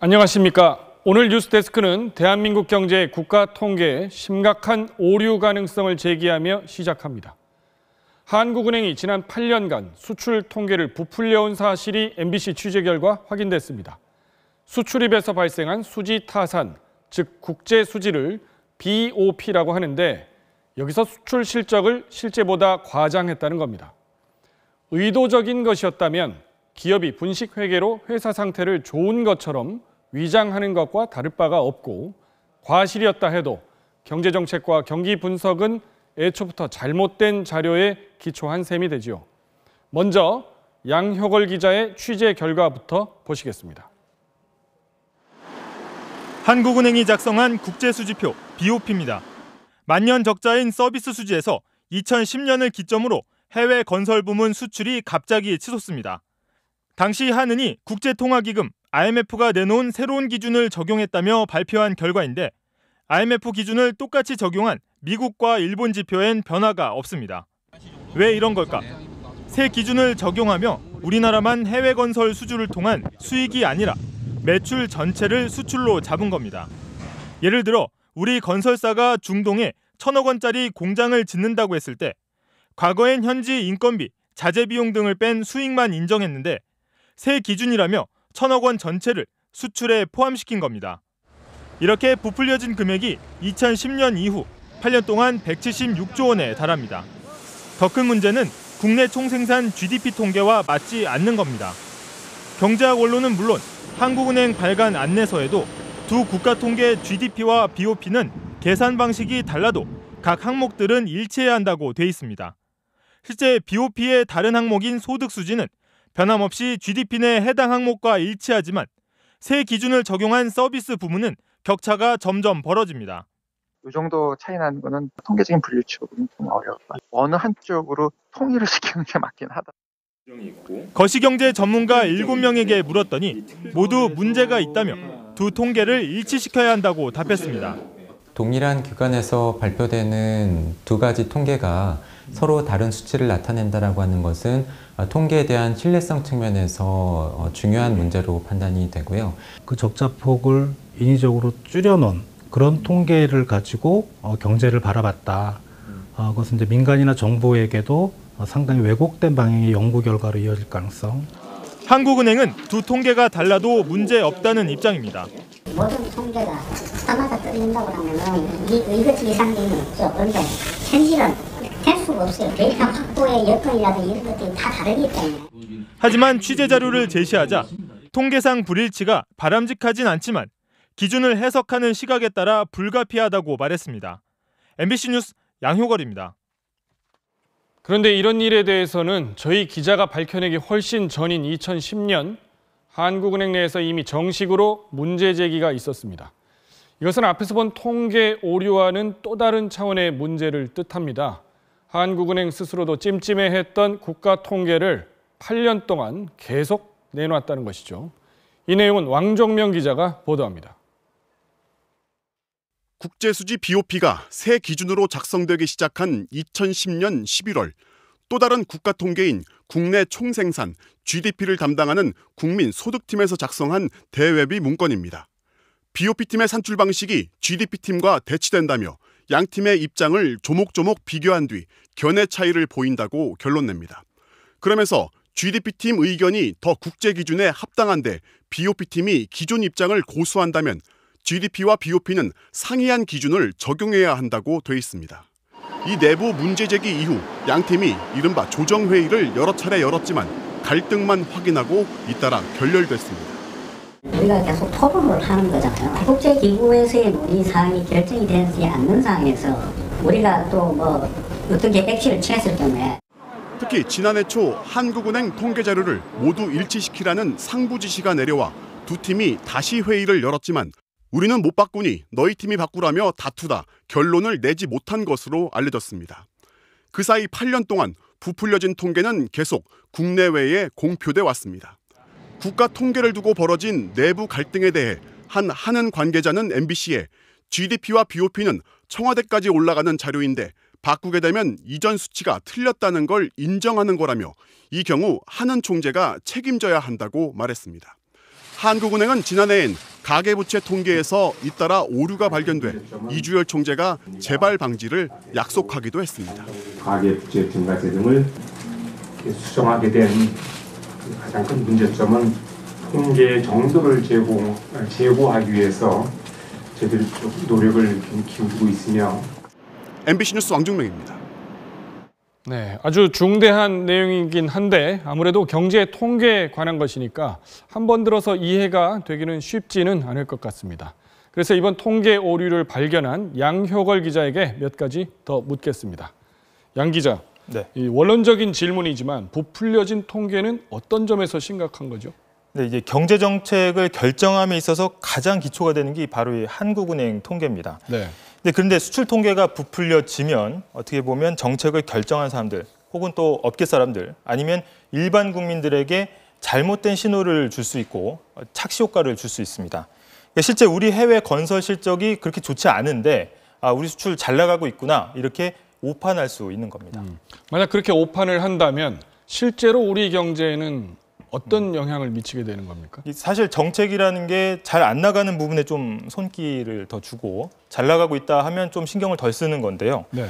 안녕하십니까. 오늘 뉴스데스크는 대한민국 경제 국가 통계에 심각한 오류 가능성을 제기하며 시작합니다. 한국은행이 지난 8년간 수출 통계를 부풀려온 사실이 MBC 취재 결과 확인됐습니다. 수출입에서 발생한 수지 타산, 즉 국제 수지를 BOP라고 하는데 여기서 수출 실적을 실제보다 과장했다는 겁니다. 의도적인 것이었다면 기업이 분식 회계로 회사 상태를 좋은 것처럼 위장하는 것과 다를 바가 없고, 과실이었다 해도 경제정책과 경기 분석은 애초부터 잘못된 자료에 기초한 셈이 되지요. 먼저 양효걸 기자의 취재 결과부터 보시겠습니다. 한국은행이 작성한 국제수지표 BOP입니다. 만년 적자인 서비스 수지에서 2010년을 기점으로 해외 건설 부문 수출이 갑자기 치솟습니다. 당시 한은이 국제통화기금 IMF가 내놓은 새로운 기준을 적용했다며 발표한 결과인데, IMF 기준을 똑같이 적용한 미국과 일본 지표엔 변화가 없습니다. 왜 이런 걸까? 새 기준을 적용하며 우리나라만 해외 건설 수주를 통한 수익이 아니라 매출 전체를 수출로 잡은 겁니다. 예를 들어 우리 건설사가 중동에 1,000억 원짜리 공장을 짓는다고 했을 때 과거엔 현지 인건비, 자재 비용 등을 뺀 수익만 인정했는데, 새 기준이라며 1,000억 원 전체를 수출에 포함시킨 겁니다. 이렇게 부풀려진 금액이 2010년 이후 8년 동안 176조 원에 달합니다. 더 큰 문제는 국내 총생산 GDP 통계와 맞지 않는 겁니다. 경제학 원론은 물론 한국은행 발간 안내서에도 두 국가 통계 GDP와 BOP는 계산 방식이 달라도 각 항목들은 일치해야 한다고 돼 있습니다. 실제 BOP의 다른 항목인 소득 수지는 변함없이 GDP 내 해당 항목과 일치하지만 새 기준을 적용한 서비스 부문은 격차가 점점 벌어집니다. 이 정도 차이 나는 거는 통계적인 분류치고는 좀 어려워요. 어느 한쪽으로 통일을 시키는 게 맞긴 하다. 거시경제 전문가 7명에게 물었더니 모두 문제가 있다며 두 통계를 일치시켜야 한다고 답했습니다. 동일한 기관에서 발표되는 두 가지 통계가 서로 다른 수치를 나타낸다라고 하는 것은 통계에 대한 신뢰성 측면에서 중요한 문제로 판단이 되고요. 그 적자폭을 인위적으로 줄여놓은 그런 통계를 가지고 경제를 바라봤다. 그것은 이제 민간이나 정부에게도 상당히 왜곡된 방향의 연구 결과로 이어질 가능성. 한국은행은 두 통계가 달라도 문제 없다는 입장입니다. 모든 통계가 따라서 떨어진다고 하면 이것 이상은 없죠. 그런데 현실은 될 수가 없어요. 데이터 확보의 여건이라든지 이런 것들이 다 다르기 때문에. 하지만 취재 자료를 제시하자 통계상 불일치가 바람직하진 않지만 기준을 해석하는 시각에 따라 불가피하다고 말했습니다. MBC 뉴스 양효걸입니다. 그런데 이런 일에 대해서는 저희 기자가 밝혀내기 훨씬 전인 2010년 한국은행 내에서 이미 정식으로 문제 제기가 있었습니다. 이것은 앞에서 본 통계 오류와는 또 다른 차원의 문제를 뜻합니다. 한국은행 스스로도 찜찜해했던 국가 통계를 8년 동안 계속 내놓았다는 것이죠. 이 내용은 왕종명 기자가 보도합니다. 국제수지 BOP가 새 기준으로 작성되기 시작한 2010년 11월, 또 다른 국가 통계인 국내 총생산 GDP를 담당하는 국민소득팀에서 작성한 대외비 문건입니다. BOP팀의 산출 방식이 GDP팀과 대치된다며 양 팀의 입장을 조목조목 비교한 뒤 견해 차이를 보인다고 결론냅니다. 그러면서 GDP팀 의견이 더 국제 기준에 합당한데 BOP팀이 기존 입장을 고수한다면 GDP와 BOP는 상이한 기준을 적용해야 한다고 돼 있습니다. 이 내부 문제 제기 이후 양 팀이 이른바 조정회의를 여러 차례 열었지만 갈등만 확인하고 잇따라 결렬됐습니다. 우리가 계속 토론을 하는 거잖아요. 국제기구에서의 논의 사항이 결정이 되지 않는 상황에서 우리가 또 어떻게 액션을 취했을 경우에, 특히 지난해 초 한국은행 통계 자료를 모두 일치시키라는 상부 지시가 내려와 두 팀이 다시 회의를 열었지만 우리는 못 바꾸니 너희 팀이 바꾸라며 다투다 결론을 내지 못한 것으로 알려졌습니다. 그 사이 8년 동안 부풀려진 통계는 계속 국내외에 공표돼 왔습니다. 국가 통계를 두고 벌어진 내부 갈등에 대해 한 한은 관계자는 MBC에 GDP와 BOP는 청와대까지 올라가는 자료인데 바꾸게 되면 이전 수치가 틀렸다는 걸 인정하는 거라며 이 경우 한은 총재가 책임져야 한다고 말했습니다. 한국은행은 지난해엔 가계부채 통계에서 잇따라 오류가 발견돼 이주열 총재가 재발 방지를 약속하기도 했습니다. 가계부채 증가세 등을 수정하게 된 가장 큰 문제점은 통계 정도를 제고하기 위해서 저희들이 노력을 기울이고 있으며. MBC 뉴스 왕중명입니다. 네, 아주 중대한 내용이긴 한데 아무래도 경제 통계에 관한 것이니까 한 번 들어서 이해가 되기는 쉽지는 않을 것 같습니다. 그래서 이번 통계 오류를 발견한 양효걸 기자에게 몇 가지 더 묻겠습니다. 양 기자, 네. 이 원론적인 질문이지만 부풀려진 통계는 어떤 점에서 심각한 거죠? 네, 이제 경제 정책을 결정함에 있어서 가장 기초가 되는 게 바로 이 한국은행 통계입니다. 네. 그런데 수출 통계가 부풀려지면 어떻게 보면 정책을 결정한 사람들 혹은 또 업계 사람들 아니면 일반 국민들에게 잘못된 신호를 줄 수 있고 착시 효과를 줄 수 있습니다. 실제 우리 해외 건설 실적이 그렇게 좋지 않은데 우리 수출 잘 나가고 있구나 이렇게 오판할 수 있는 겁니다. 만약 그렇게 오판을 한다면 실제로 우리 경제에는 어떤 영향을 미치게 되는 겁니까? 사실 정책이라는 게 잘 안 나가는 부분에 좀 손길을 더 주고 잘 나가고 있다 하면 좀 신경을 덜 쓰는 건데요. 네.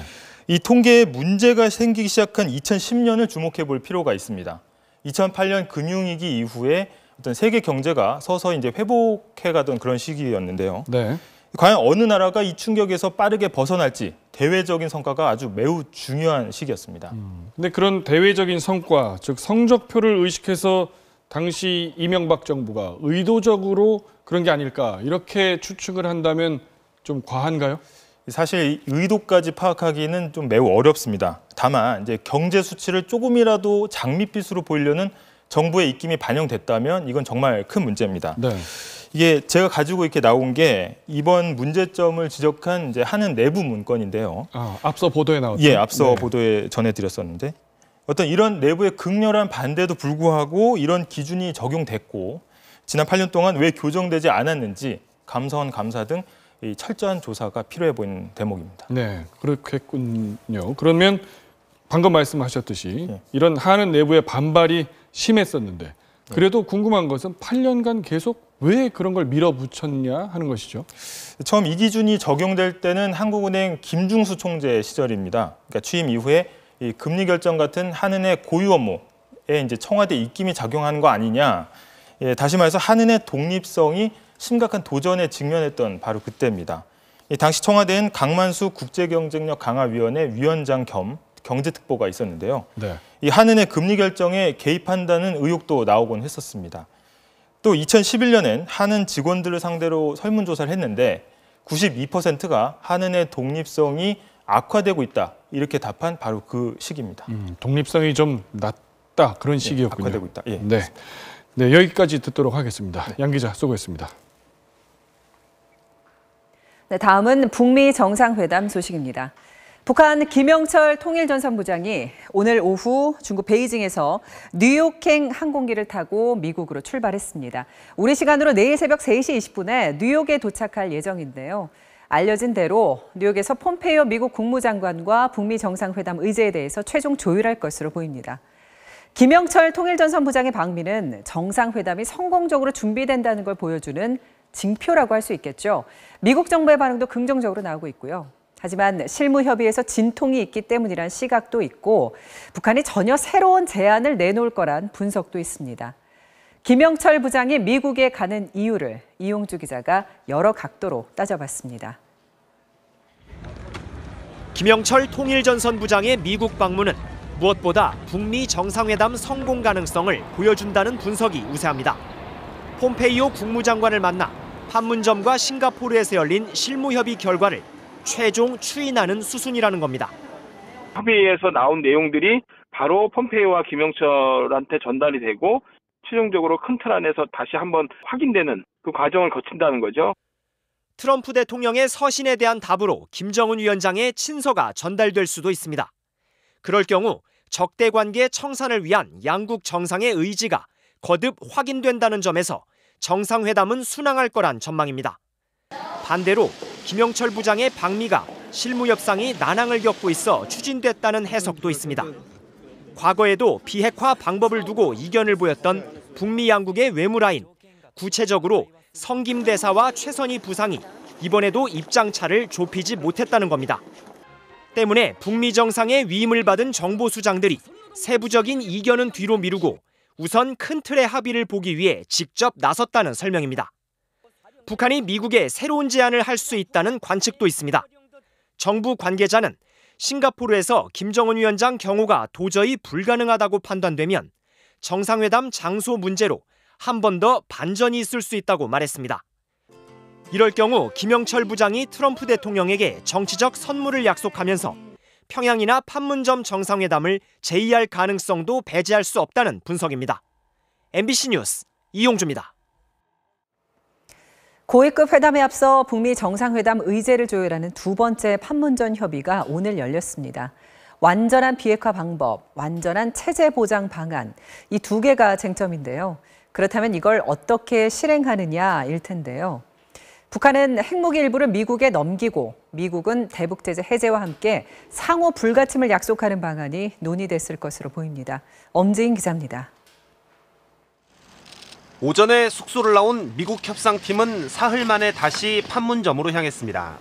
이 통계에 문제가 생기기 시작한 2010년을 주목해 볼 필요가 있습니다. 2008년 금융위기 이후에 어떤 세계 경제가 서서히 이제 회복해 가던 그런 시기였는데요. 네. 과연 어느 나라가 이 충격에서 빠르게 벗어날지 대외적인 성과가 아주 매우 중요한 시기였습니다. 근데 그런 대외적인 성과, 즉 성적표를 의식해서 당시 이명박 정부가 의도적으로 그런 게 아닐까 이렇게 추측을 한다면 좀 과한가요? 사실 의도까지 파악하기는 좀 매우 어렵습니다. 다만 이제 경제 수치를 조금이라도 장밋빛으로 보이려는 정부의 입김이 반영됐다면 이건 정말 큰 문제입니다. 네. 이게 제가 가지고 이렇게 나온 게 이번 문제점을 지적한 이제 하는 내부 문건인데요. 앞서 보도에 나왔죠. 예, 앞서 보도에 전해드렸었는데 어떤 이런 내부의 극렬한 반대도 불구하고 이런 기준이 적용됐고 지난 8년 동안 왜 교정되지 않았는지 감사원 감사 등 이 철저한 조사가 필요해 보이는 대목입니다. 네, 그렇겠군요. 그러면 방금 말씀하셨듯이 이런 하는 내부의 반발이 심했었는데 그래도 궁금한 것은 8년간 계속 왜 그런 걸 밀어붙였냐 하는 것이죠. 처음 이 기준이 적용될 때는 한국은행 김중수 총재 시절입니다. 그러니까 취임 이후에 이 금리 결정 같은 한은의 고유 업무에 이제 청와대 입김이 작용한 거 아니냐. 예, 다시 말해서 한은의 독립성이 심각한 도전에 직면했던 바로 그때입니다. 당시 청와대는 강만수 국제경쟁력 강화위원회 위원장 겸 경제특보가 있었는데요. 네. 이 한은의 금리 결정에 개입한다는 의혹도 나오곤 했었습니다. 또 2011년엔 한은 직원들을 상대로 설문조사를 했는데 92%가 한은의 독립성이 악화되고 있다 이렇게 답한 바로 그 시기입니다. 독립성이 좀 낮다 그런 시기였군요. 악화되고 있다. 예. 네. 네, 여기까지 듣도록 하겠습니다. 양 기자 수고했습니다. 네, 다음은 북미 정상회담 소식입니다. 북한 김영철 통일전선부장이 오늘 오후 중국 베이징에서 뉴욕행 항공기를 타고 미국으로 출발했습니다. 우리 시간으로 내일 새벽 3시 20분에 뉴욕에 도착할 예정인데요. 알려진 대로 뉴욕에서 폼페이오 미국 국무장관과 북미 정상회담 의제에 대해서 최종 조율할 것으로 보입니다. 김영철 통일전선부장의 방미는 정상회담이 성공적으로 준비된다는 걸 보여주는 징표라고 할 수 있겠죠. 미국 정부의 반응도 긍정적으로 나오고 있고요. 하지만 실무협의에서 진통이 있기 때문이란 시각도 있고 북한이 전혀 새로운 제안을 내놓을 거란 분석도 있습니다. 김영철 부장이 미국에 가는 이유를 이용주 기자가 여러 각도로 따져봤습니다. 김영철 통일전선 부장의 미국 방문은 무엇보다 북미 정상회담 성공 가능성을 보여준다는 분석이 우세합니다. 폼페이오 국무장관을 만나 판문점과 싱가포르에서 열린 실무협의 결과를 최종 추인하는 수순이라는 겁니다. 협의에서 나온 내용들이 바로 폼페이오와 김영철한테 전달이 되고 최종적으로 큰 틀 안에서 다시 한번 확인되는 그 과정을 거친다는 거죠. 트럼프 대통령의 서신에 대한 답으로 김정은 위원장의 친서가 전달될 수도 있습니다. 그럴 경우 적대 관계 청산을 위한 양국 정상의 의지가 거듭 확인된다는 점에서 정상회담은 순항할 거란 전망입니다. 반대로 김영철 부장의 방미가 실무 협상이 난항을 겪고 있어 추진됐다는 해석도 있습니다. 과거에도 비핵화 방법을 두고 이견을 보였던 북미 양국의 외무라인, 구체적으로 성김 대사와 최선희 부상이 이번에도 입장차를 좁히지 못했다는 겁니다. 때문에 북미 정상의 위임을 받은 정보수장들이 세부적인 이견은 뒤로 미루고 우선 큰 틀의 합의를 보기 위해 직접 나섰다는 설명입니다. 북한이 미국에 새로운 제안을 할 수 있다는 관측도 있습니다. 정부 관계자는 싱가포르에서 김정은 위원장 경호가 도저히 불가능하다고 판단되면 정상회담 장소 문제로 한 번 더 반전이 있을 수 있다고 말했습니다. 이럴 경우 김영철 부장이 트럼프 대통령에게 정치적 선물을 약속하면서 평양이나 판문점 정상회담을 제의할 가능성도 배제할 수 없다는 분석입니다. MBC 뉴스 이용주입니다. 고위급 회담에 앞서 북미 정상회담 의제를 조율하는 두 번째 판문점 협의가 오늘 열렸습니다. 완전한 비핵화 방법, 완전한 체제 보장 방안, 이 두 개가 쟁점인데요. 그렇다면 이걸 어떻게 실행하느냐일 텐데요. 북한은 핵무기 일부를 미국에 넘기고 미국은 대북 제재 해제와 함께 상호 불가침을 약속하는 방안이 논의됐을 것으로 보입니다. 엄지인 기자입니다. 오전에 숙소를 나온 미국 협상팀은 사흘 만에 다시 판문점으로 향했습니다.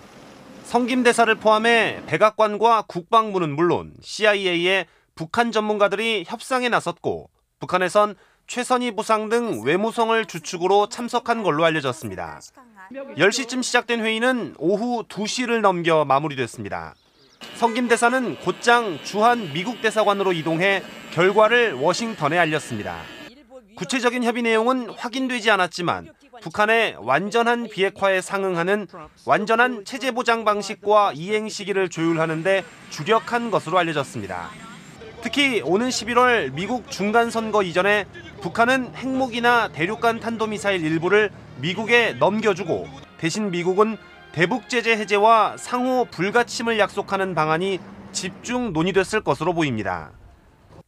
성김 대사를 포함해 백악관과 국방부는 물론 CIA의 북한 전문가들이 협상에 나섰고 북한에선 최선희 부상 등 외무성을 주축으로 참석한 걸로 알려졌습니다. 10시쯤 시작된 회의는 오후 2시를 넘겨 마무리됐습니다. 성김 대사는 곧장 주한 미국 대사관으로 이동해 결과를 워싱턴에 알렸습니다. 구체적인 협의 내용은 확인되지 않았지만 북한의 완전한 비핵화에 상응하는 완전한 체제 보장 방식과 이행 시기를 조율하는 데 주력한 것으로 알려졌습니다. 특히 오는 11월 미국 중간선거 이전에 북한은 핵무기나 대륙간 탄도미사일 일부를 미국에 넘겨주고 대신 미국은 대북 제재 해제와 상호 불가침을 약속하는 방안이 집중 논의됐을 것으로 보입니다.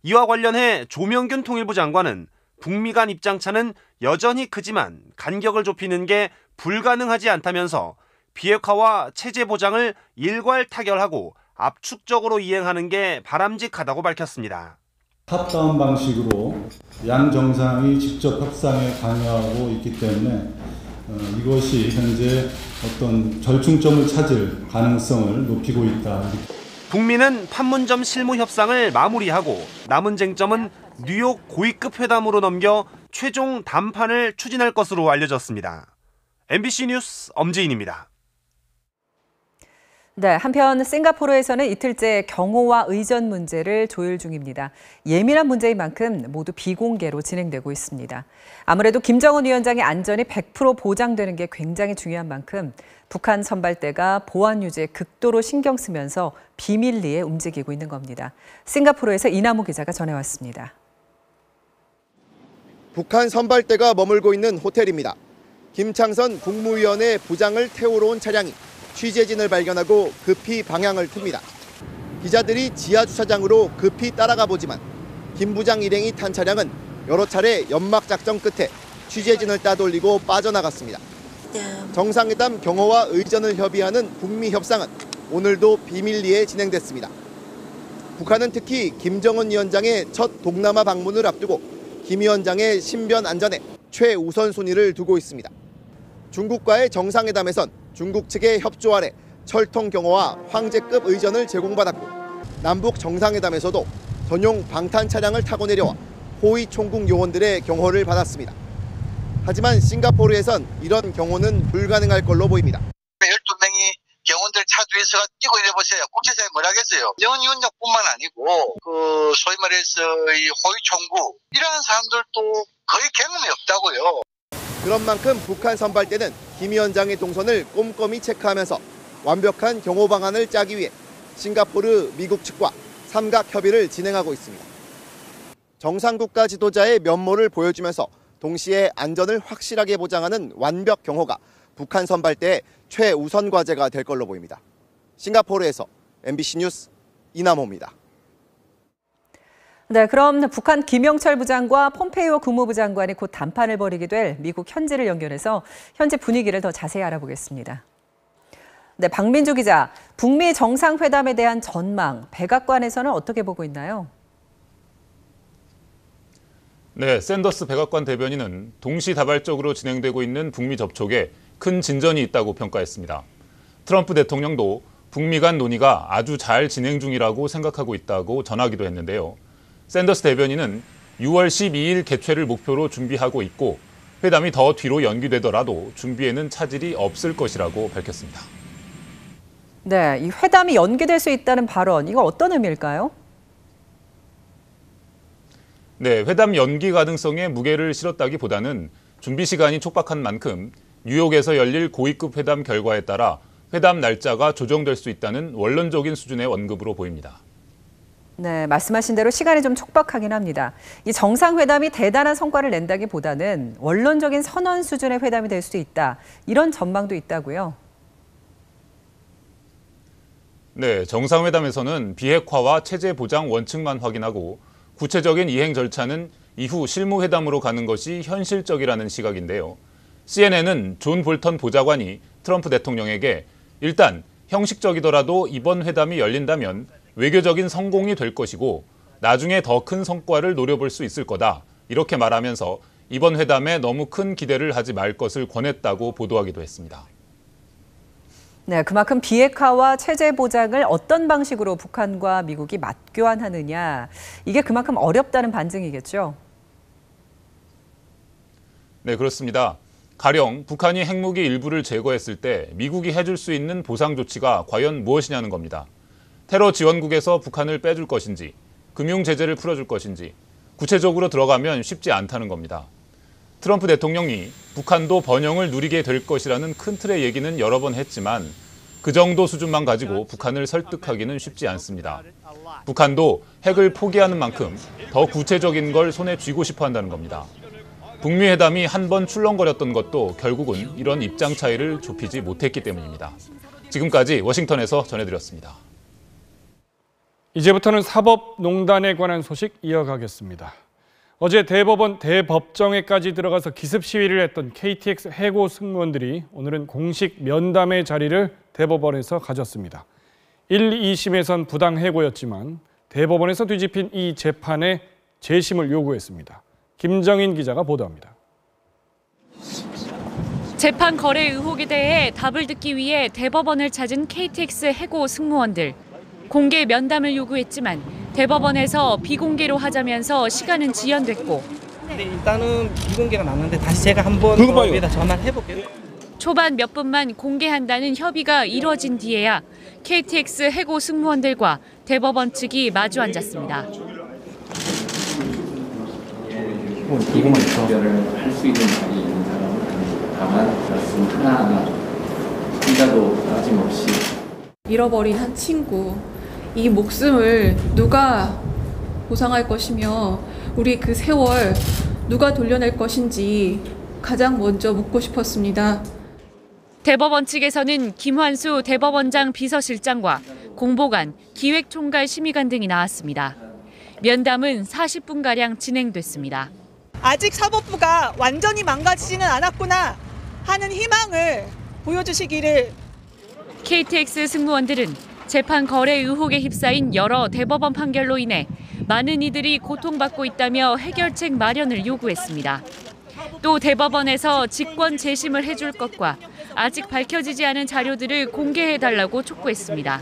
이와 관련해 조명균 통일부 장관은 북미 간 입장차는 여전히 크지만 간격을 좁히는 게 불가능하지 않다면서 비핵화와 체제 보장을 일괄 타결하고 압축적으로 이행하는 게 바람직하다고 밝혔습니다. 탑다운 방식으로 양 정상이 직접 협상에 관여하고 있기 때문에 이것이 현재 어떤 절충점을 찾을 가능성을 높이고 있다. 북미는 판문점 실무 협상을 마무리하고 남은 쟁점은 뉴욕 고위급 회담으로 넘겨 최종 담판을 추진할 것으로 알려졌습니다. MBC 뉴스 엄지인입니다. 네, 한편 싱가포르에서는 이틀째 경호와 의전 문제를 조율 중입니다. 예민한 문제인 만큼 모두 비공개로 진행되고 있습니다. 아무래도 김정은 위원장의 안전이 100% 보장되는 게 굉장히 중요한 만큼 북한 선발대가 보안 유지에 극도로 신경 쓰면서 비밀리에 움직이고 있는 겁니다. 싱가포르에서 이남우 기자가 전해왔습니다. 북한 선발대가 머물고 있는 호텔입니다. 김창선 국무위원의 부장을 태우러 온 차량이 취재진을 발견하고 급히 방향을 틉니다. 기자들이 지하 주차장으로 급히 따라가 보지만 김 부장 일행이 탄 차량은 여러 차례 연막 작전 끝에 취재진을 따돌리고 빠져나갔습니다. 정상회담 경호와 의전을 협의하는 북미 협상은 오늘도 비밀리에 진행됐습니다. 북한은 특히 김정은 위원장의 첫 동남아 방문을 앞두고 김 위원장의 신변 안전에 최우선 순위를 두고 있습니다. 중국과의 정상회담에선 중국 측의 협조 아래 철통 경호와 황제급 의전을 제공받았고 남북 정상회담에서도 전용 방탄 차량을 타고 내려와 호위 총국 요원들의 경호를 받았습니다. 하지만 싱가포르에선 이런 경호는 불가능할 걸로 보입니다. 12명이 경호원들 차 뒤에서 뛰고 이래보세요. 국제사회 뭘 하겠어요. 정은 위원장뿐만 아니고 소위 말해서 이 호위 총국 이러한 사람들도 거의 경험이 없다고요. 그런 만큼 북한 선발대는 김 위원장의 동선을 꼼꼼히 체크하면서 완벽한 경호 방안을 짜기 위해 싱가포르, 미국 측과 삼각 협의를 진행하고 있습니다. 정상국가 지도자의 면모를 보여주면서 동시에 안전을 확실하게 보장하는 완벽 경호가 북한 선발대의 최우선 과제가 될 걸로 보입니다. 싱가포르에서 MBC 뉴스 이남호입니다. 네, 그럼 북한 김영철 부장과 폼페이오 국무부 장관이 곧 담판을 벌이게 될 미국 현지를 연결해서 현지 분위기를 더 자세히 알아보겠습니다. 네, 박민주 기자, 북미 정상회담에 대한 전망, 백악관에서는 어떻게 보고 있나요? 네, 샌더스 백악관 대변인은 동시다발적으로 진행되고 있는 북미 접촉에 큰 진전이 있다고 평가했습니다. 트럼프 대통령도 북미 간 논의가 아주 잘 진행 중이라고 생각하고 있다고 전하기도 했는데요. 샌더스 대변인은 6월 12일 개최를 목표로 준비하고 있고 회담이 더 뒤로 연기되더라도 준비에는 차질이 없을 것이라고 밝혔습니다. 네, 이 회담이 연기될 수 있다는 발언, 이거 어떤 의미일까요? 네, 회담 연기 가능성에 무게를 실었다기보다는 준비 시간이 촉박한 만큼 뉴욕에서 열릴 고위급 회담 결과에 따라 회담 날짜가 조정될 수 있다는 원론적인 수준의 언급으로 보입니다. 네, 말씀하신 대로 시간이 좀 촉박하긴 합니다. 이 정상회담이 대단한 성과를 낸다기보다는 원론적인 선언 수준의 회담이 될 수 있다. 이런 전망도 있다고요. 네, 정상회담에서는 비핵화와 체제 보장 원칙만 확인하고 구체적인 이행 절차는 이후 실무회담으로 가는 것이 현실적이라는 시각인데요. CNN은 존 볼턴 보좌관이 트럼프 대통령에게 일단 형식적이더라도 이번 회담이 열린다면 외교적인 성공이 될 것이고 나중에 더 큰 성과를 노려볼 수 있을 거다. 이렇게 말하면서 이번 회담에 너무 큰 기대를 하지 말 것을 권했다고 보도하기도 했습니다. 네, 그만큼 비핵화와 체제 보장을 어떤 방식으로 북한과 미국이 맞교환하느냐, 이게 그만큼 어렵다는 반증이겠죠. 네, 그렇습니다. 가령 북한이 핵무기 일부를 제거했을 때 미국이 해줄 수 있는 보상 조치가 과연 무엇이냐는 겁니다. 테러 지원국에서 북한을 빼줄 것인지, 금융 제재를 풀어줄 것인지, 구체적으로 들어가면 쉽지 않다는 겁니다. 트럼프 대통령이 북한도 번영을 누리게 될 것이라는 큰 틀의 얘기는 여러 번 했지만 그 정도 수준만 가지고 북한을 설득하기는 쉽지 않습니다. 북한도 핵을 포기하는 만큼 더 구체적인 걸 손에 쥐고 싶어 한다는 겁니다. 북미 회담이 한 번 출렁거렸던 것도 결국은 이런 입장 차이를 좁히지 못했기 때문입니다. 지금까지 워싱턴에서 전해드렸습니다. 이제부터는 사법농단에 관한 소식 이어가겠습니다. 어제 대법원 대법정에까지 들어가서 기습 시위를 했던 KTX 해고 승무원들이 오늘은 공식 면담의 자리를 대법원에서 가졌습니다. 1, 2심에선 부당 해고였지만 대법원에서 뒤집힌 이 재판에 재심을 요구했습니다. 김정인 기자가 보도합니다. 재판 거래 의혹에 대해 답을 듣기 위해 대법원을 찾은 KTX 해고 승무원들. 공개 면담을 요구했지만 대법원에서 비공개로 하자면서 시간은 지연됐고 네, 일단은 비공개가 났는데 다시 제가 한번 위에다 전화를 해볼게요. 초반 몇 분만 공개한다는 협의가 이뤄진 뒤에야 KTX 해고 승무원들과 대법원 측이 마주 앉았습니다. 이거만 있어. 할수 있는 자리에 있는 사람은 다만 말씀 하나하나 혼자도 빠짐없이 잃어버린 한 친구, 이 목숨을 누가 보상할 것이며 우리 그 세월 누가 돌려낼 것인지 가장 먼저 묻고 싶었습니다. 대법원 측에서는 김환수 대법원장 비서실장과 공보관, 기획총괄 심의관 등이 나왔습니다. 면담은 40분가량 진행됐습니다. 아직 사법부가 완전히 망가지지는 않았구나 하는 희망을 보여주시기를. KTX 승무원들은 재판 거래 의혹에 휩싸인 여러 대법원 판결로 인해 많은 이들이 고통받고 있다며 해결책 마련을 요구했습니다. 또 대법원에서 직권 재심을 해줄 것과 아직 밝혀지지 않은 자료들을 공개해달라고 촉구했습니다.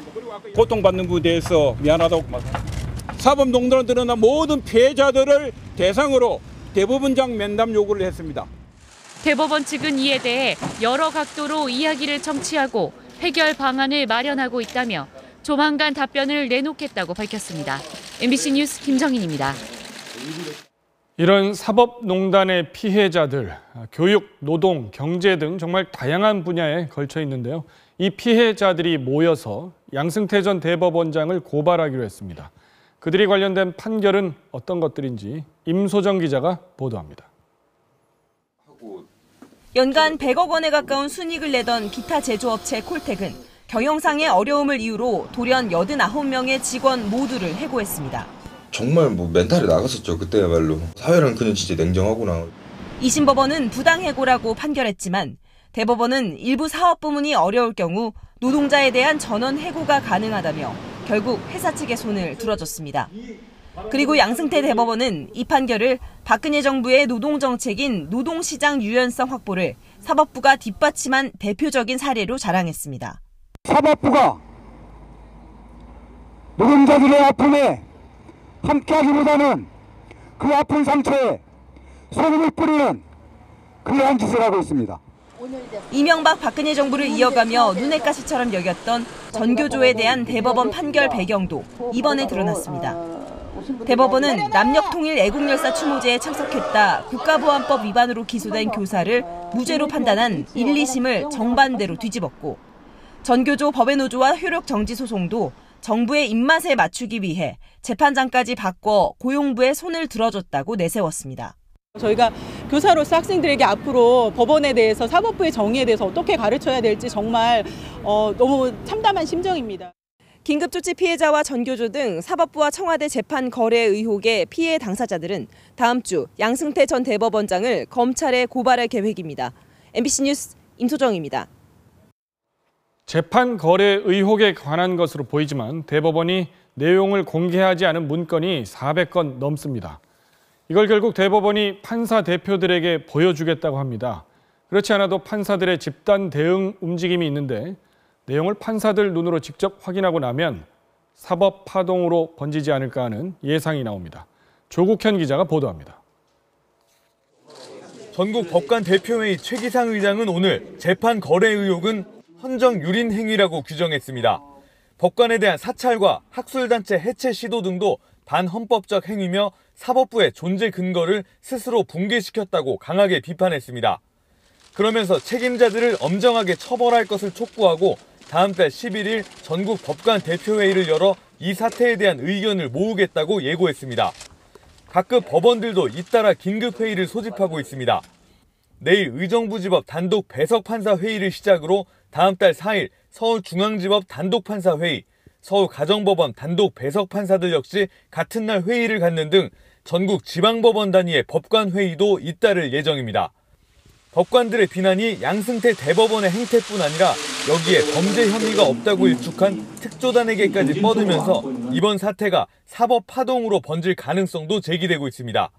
고통받는 부분에 대해서 미안하다고 사법농단을 드러난 모든 피해자들을 대상으로 대법원장 면담 요구를 했습니다. 대법원 측은 이에 대해 여러 각도로 이야기를 청취하고 해결 방안을 마련하고 있다며 조만간 답변을 내놓겠다고 밝혔습니다. MBC 뉴스 김정인입니다. 이런 사법농단의 피해자들, 교육, 노동, 경제 등 정말 다양한 분야에 걸쳐 있는데요. 이 피해자들이 모여서 양승태 전 대법원장을 고발하기로 했습니다. 그들이 관련된 판결은 어떤 것들인지 임소정 기자가 보도합니다. 연간 100억 원에 가까운 순이익을 내던 기타 제조업체 콜텍은 경영상의 어려움을 이유로 돌연 89명의 직원 모두를 해고했습니다. 정말 멘탈이 나갔었죠. 그때야말로. 사회라는 그는 진짜 냉정하구나. 2심 법원은 부당해고라고 판결했지만 대법원은 일부 사업 부문이 어려울 경우 노동자에 대한 전원 해고가 가능하다며 결국 회사 측의 손을 들어줬습니다. 그리고 양승태 대법원은 이 판결을 박근혜 정부의 노동정책인 노동시장 유연성 확보를 사법부가 뒷받침한 대표적인 사례로 자랑했습니다. 사법부가 노동자들의 아픔에 함께하기보다는 그 아픈 상처에 소금을 뿌리는 그러한 짓을 하고 있습니다. 이명박 박근혜 정부를 이어가며 눈엣 가시처럼 여겼던 전교조에 대한 대법원 판결 배경도 이번에 드러났습니다. 대법원은 남녘통일 애국열사 추모제에 참석했다 국가보안법 위반으로 기소된 교사를 무죄로 판단한 1, 2심을 정반대로 뒤집었고 전교조 법외노조와 효력 정지 소송도 정부의 입맛에 맞추기 위해 재판장까지 바꿔 고용부에 손을 들어줬다고 내세웠습니다. 저희가 교사로서 학생들에게 앞으로 법원에 대해서 사법부의 정의에 대해서 어떻게 가르쳐야 될지 정말 너무 참담한 심정입니다. 긴급조치 피해자와 전교조 등 사법부와 청와대 재판 거래 의혹의 피해 당사자들은 다음 주 양승태 전 대법원장을 검찰에 고발할 계획입니다. MBC 뉴스 임소정입니다. 재판 거래 의혹에 관한 것으로 보이지만 대법원이 내용을 공개하지 않은 문건이 400건 넘습니다. 이걸 결국 대법원이 판사 대표들에게 보여주겠다고 합니다. 그렇지 않아도 판사들의 집단 대응 움직임이 있는데 내용을 판사들 눈으로 직접 확인하고 나면 사법 파동으로 번지지 않을까 하는 예상이 나옵니다. 조국현 기자가 보도합니다. 전국 법관 대표회의 최기상 의장은 오늘 재판 거래 의혹은 헌정 유린 행위라고 규정했습니다. 법관에 대한 사찰과 학술단체 해체 시도 등도 반헌법적 행위며 사법부의 존재 근거를 스스로 붕괴시켰다고 강하게 비판했습니다. 그러면서 책임자들을 엄정하게 처벌할 것을 촉구하고 다음 달 11일 전국 법관 대표회의를 열어 이 사태에 대한 의견을 모으겠다고 예고했습니다. 각급 법원들도 잇따라 긴급회의를 소집하고 있습니다. 내일 의정부지법 단독 배석판사 회의를 시작으로 다음 달 4일 서울중앙지법 단독 판사 회의, 서울가정법원 단독 배석판사들 역시 같은 날 회의를 갖는 등 전국 지방법원 단위의 법관 회의도 잇따를 예정입니다. 법관들의 비난이 양승태 대법원의 행태뿐 아니라 여기에 범죄 혐의가 없다고 일축한 특조단에게까지 뻗으면서 이번 사태가 사법 파동으로 번질 가능성도 제기되고 있습니다.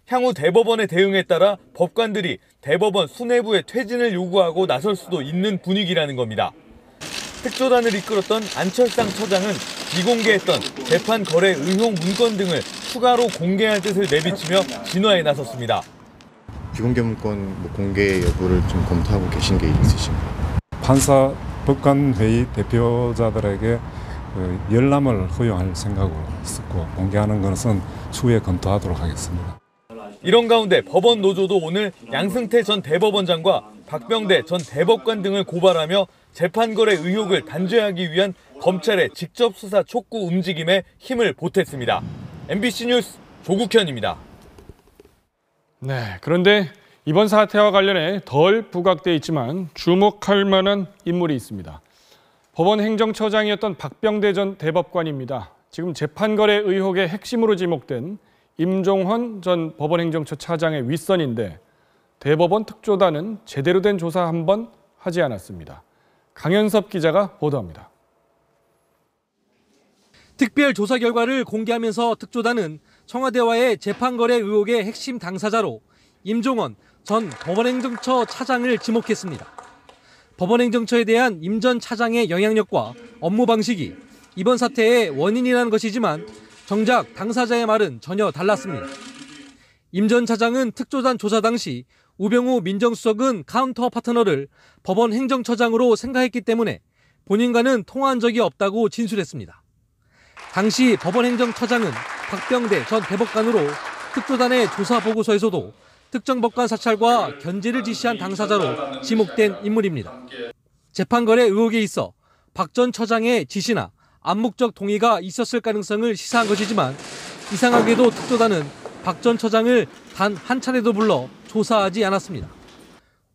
향후 대법원의 대응에 따라 법관들이 대법원 수뇌부의 퇴진을 요구하고 나설 수도 있는 분위기라는 겁니다. 특조단을 이끌었던 안철상 처장은 비공개했던 재판 거래 의혹 문건 등을 추가로 공개할 뜻을 내비치며 진화에 나섰습니다. 비공개 문건 공개 여부를 좀 검토하고 계신 게 있으신가요? 판사 법관회의 대표자들에게 열람을 허용할 생각으로 있었고 공개하는 것은 추후에 검토하도록 하겠습니다. 이런 가운데 법원 노조도 오늘 양승태 전 대법원장과 박병대 전 대법관 등을 고발하며 재판 거래 의혹을 단죄하기 위한 검찰의 직접 수사 촉구 움직임에 힘을 보탰습니다. MBC 뉴스 조국현입니다. 네, 그런데 이번 사태와 관련해 덜 부각돼 있지만 주목할 만한 인물이 있습니다. 법원 행정처장이었던 박병대 전 대법관입니다. 지금 재판거래 의혹의 핵심으로 지목된 임종헌 전 법원행정처 차장의 윗선인데 대법원 특조단은 제대로 된 조사 한 번 하지 않았습니다. 강현섭 기자가 보도합니다. 특별 조사 결과를 공개하면서 특조단은 청와대와의 재판거래 의혹의 핵심 당사자로 임종헌 전 법원행정처 차장을 지목했습니다. 법원행정처에 대한 임 전 차장의 영향력과 업무 방식이 이번 사태의 원인이라는 것이지만 정작 당사자의 말은 전혀 달랐습니다. 임 전 차장은 특조단 조사 당시 우병우 민정수석은 카운터 파트너를 법원 행정처장으로 생각했기 때문에 본인과는 통화한 적이 없다고 진술했습니다. 당시 법원 행정처장은 박병대 전 대법관으로 특조단의 조사 보고서에서도 특정 법관 사찰과 견제를 지시한 당사자로 지목된 인물입니다. 재판거래 의혹에 있어 박 전 처장의 지시나 암묵적 동의가 있었을 가능성을 시사한 것이지만 이상하게도 특조단은 박 전 처장을 단 한 차례도 불러 조사하지 않았습니다.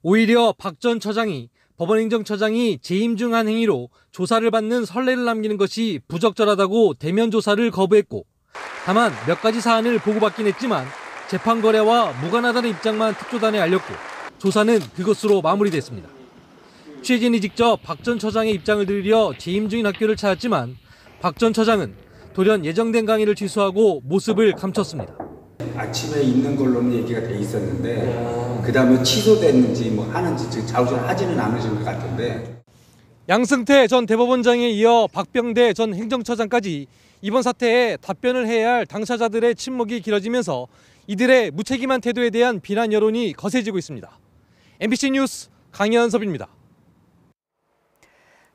오히려 박 전 처장이 법원행정처장이 재임중한 행위로 조사를 받는 선례를 남기는 것이 부적절하다고 대면 조사를 거부했고 다만 몇 가지 사안을 보고받긴 했지만 재판 거래와 무관하다는 입장만 특조단에 알렸고 조사는 그것으로 마무리됐습니다. 취재진이 직접 박 전 처장의 입장을 들으려 재임 중인 학교를 찾았지만 박 전 처장은 돌연 예정된 강의를 취소하고 모습을 감췄습니다. 아침에 있는 걸로는 얘기가 돼 있었는데 그다음에 취소됐는지 뭐 하는지 좌우질하지는 않으신 것 같은데. 양승태 전 대법원장에 이어 박병대 전 행정처장까지 이번 사태에 답변을 해야 할 당사자들의 침묵이 길어지면서 이들의 무책임한 태도에 대한 비난 여론이 거세지고 있습니다. MBC 뉴스 강현섭입니다.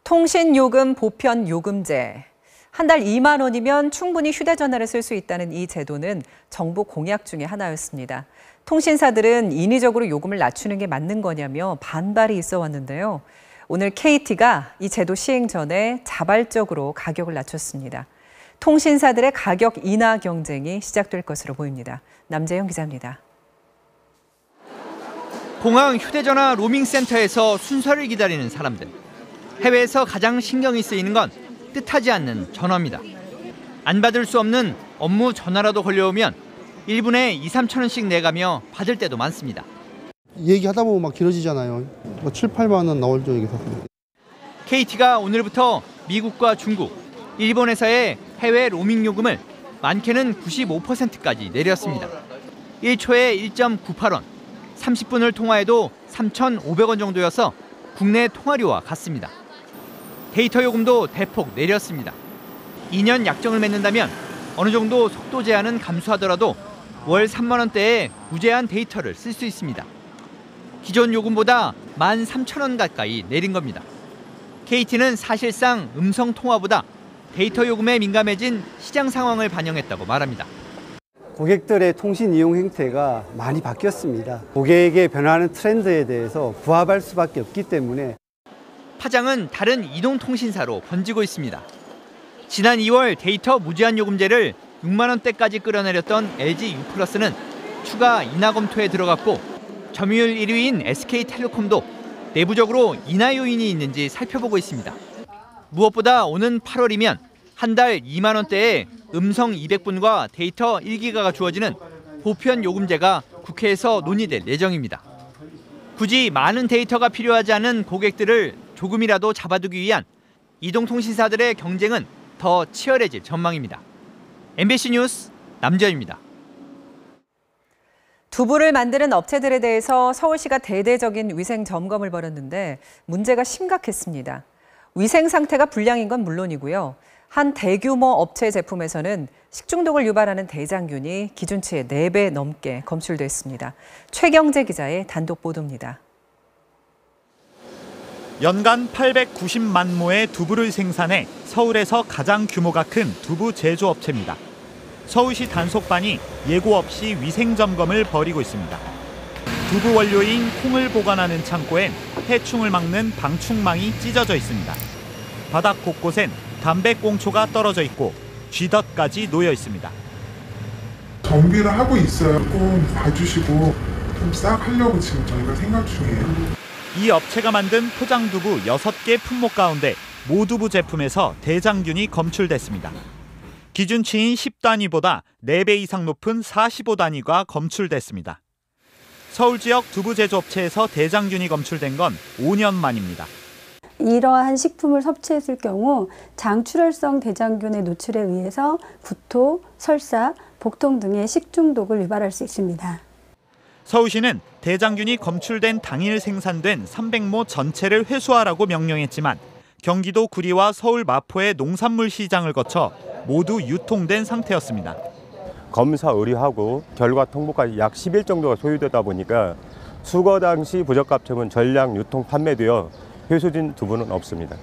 통신요금 보편 요금제. 한 달 2만 원이면 충분히 휴대전화를 쓸 수 있다는 이 제도는 정부 공약 중에 하나였습니다. 통신사들은 인위적으로 요금을 낮추는 게 맞는 거냐며 반발이 있어 왔는데요. 오늘 KT가 이 제도 시행 전에 자발적으로 가격을 낮췄습니다. 통신사들의 가격 인하 경쟁이 시작될 것으로 보입니다. 남재영 기자입니다. 공항 휴대전화 로밍센터에서 순서를 기다리는 사람들. 해외에서 가장 신경이 쓰이는 건 뜻하지 않는 전화입니다. 안 받을 수 없는 업무 전화라도 걸려오면 1분에 2, 3천 원씩 내가며 받을 때도 많습니다. 얘기하다 보면 막 길어지잖아요. 7, 8만 원 나올 적이 있었습니다. KT가 오늘부터 미국과 중국, 일본 회사의 해외 로밍 요금을 많게는 95%까지 내렸습니다. 1초에 1.98원, 30분을 통화해도 3,500원 정도여서 국내 통화료와 같습니다. 데이터 요금도 대폭 내렸습니다. 2년 약정을 맺는다면 어느 정도 속도 제한은 감수하더라도 월 3만 원대의 무제한 데이터를 쓸 수 있습니다. 기존 요금보다 13,000원 가까이 내린 겁니다. KT는 사실상 음성 통화보다 데이터 요금에 민감해진 시장 상황을 반영했다고 말합니다. 고객들의 통신 이용 행태가 많이 바뀌었습니다. 고객의 변화하는 트렌드에 대해서 부합할 수밖에 없기 때문에 파장은 다른 이동통신사로 번지고 있습니다. 지난 2월 데이터 무제한 요금제를 6만 원대까지 끌어내렸던 LG U+는 추가 인하 검토에 들어갔고 점유율 1위인 SK텔레콤도 내부적으로 인하 요인이 있는지 살펴보고 있습니다. 무엇보다 오는 8월이면 한 달 2만 원대의 음성 200분과 데이터 1기가가 주어지는 보편 요금제가 국회에서 논의될 예정입니다. 굳이 많은 데이터가 필요하지 않은 고객들을 조금이라도 잡아두기 위한 이동통신사들의 경쟁은 더 치열해질 전망입니다. MBC 뉴스 남재현입니다. 두부를 만드는 업체들에 대해서 서울시가 대대적인 위생 점검을 벌였는데 문제가 심각했습니다. 위생 상태가 불량인 건 물론이고요. 한 대규모 업체 제품에서는 식중독을 유발하는 대장균이 기준치의 4배 넘게 검출됐습니다. 최경재 기자의 단독 보도입니다. 연간 890만 모의 두부를 생산해 서울에서 가장 규모가 큰 두부 제조업체입니다. 서울시 단속반이 예고 없이 위생 점검을 벌이고 있습니다. 두부 원료인 콩을 보관하는 창고엔 해충을 막는 방충망이 찢어져 있습니다. 바닥 곳곳엔 담배꽁초가 떨어져 있고 쥐덫까지 놓여 있습니다. 정비를 하고 있어요. 꼭 봐주시고 좀 싹 하려고 지금 저희가 생각 중이에요. 이 업체가 만든 포장두부 6개 품목 가운데 모두부 제품에서 대장균이 검출됐습니다. 기준치인 10단위보다 4배 이상 높은 45단위가 검출됐습니다. 서울 지역 두부 제조업체에서 대장균이 검출된 건 5년 만입니다. 이러한 식품을 섭취했을 경우 장출혈성 대장균의 노출에 의해서 구토, 설사, 복통 등의 식중독을 유발할 수 있습니다. 서울시는 대장균이 검출된 당일 생산된 300모 전체를 회수하라고 명령했지만 경기도 구리와 서울 마포의 농산물 시장을 거쳐 모두 유통된 상태였습니다. 검사 의뢰하고 결과 통보까지 약 10일 정도가 소요되다 보니까 수거 당시 부적합품은 전량 유통 판매되어 회수된 두부는 없습니다.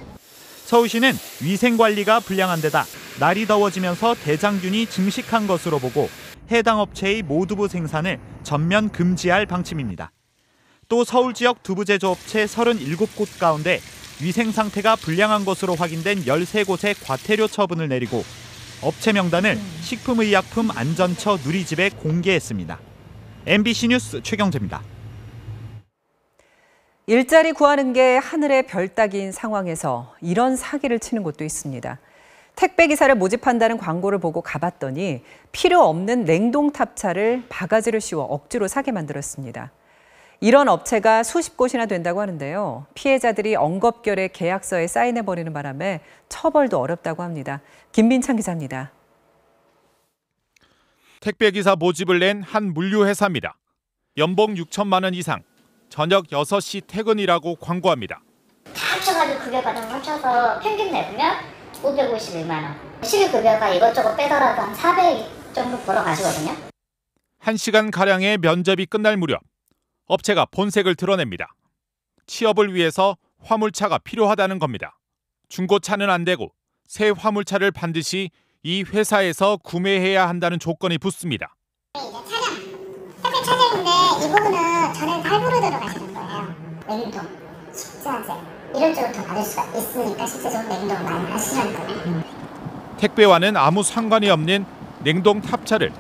서울시는 위생관리가 불량한 데다 날이 더워지면서 대장균이 증식한 것으로 보고 해당 업체의 모두부 생산을 전면 금지할 방침입니다. 또 서울 지역 두부 제조업체 37곳 가운데 위생 상태가 불량한 것으로 확인된 13곳에 과태료 처분을 내리고 업체 명단을 식품의약품안전처 누리집에 공개했습니다. MBC 뉴스 최경재입니다. 일자리 구하는 게 하늘의 별 따기인 상황에서 이런 사기를 치는 곳도 있습니다. 택배기사를 모집한다는 광고를 보고 가봤더니 필요 없는 냉동탑차를 바가지를 씌워 억지로 사게 만들었습니다. 이런 업체가 수십 곳이나 된다고 하는데요. 피해자들이 엉겁결에 계약서에 사인해버리는 바람에 처벌도 어렵다고 합니다. 김민찬 기자입니다. 택배기사 모집을 낸 한 물류회사입니다. 연봉 6천만 원 이상, 저녁 6시 퇴근이라고 광고합니다. 다 합쳐가지고 급여가 좀 합쳐서 평균 내보면 551만 원. 실급여가 이것저것 빼더라도 한 400 정도 벌어가시거든요. 1시간가량의 면접이 끝날 무렵 업체가 본색을 드러냅니다. 취업을 위해서 화물차가 필요하다는 겁니다. 중고차는 안 되고 새 화물차를 반드시 이 회사에서 구매해야 한다는 조건이 붙습니다. 택배 차량인데 이 부분은 전에는 할부로 들어가시는 거예요. 냉동, 식자재 이런 쪽으로 더 받을 수가 있으니까 실제적으로 냉동을 많이 하시는 거예요. 택배와는 아무 상관이 없는 냉동 탑차를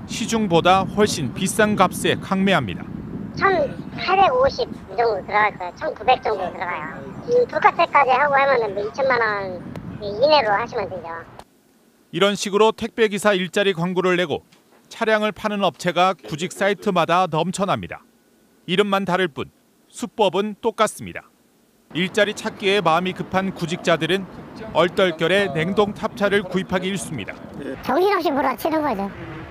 시중보다 훨씬 비싼 값에 강매합니다. 1,850 정도 들어갈 거예요. 1,900 정도 들어가요. 부가세까지 하고 하면 2천만 원 이내로 하시면 되죠. 이런 식으로 택배기사 일자리 광고를 내고 차량을 파는 업체가 구직 사이트마다 넘쳐납니다. 이름만 다를 뿐 수법은 똑같습니다. 일자리 찾기에 마음이 급한 구직자들은 얼떨결에 냉동 탑차를 구입하기 일쑤입니다. 정신없이 몰아치는 거죠.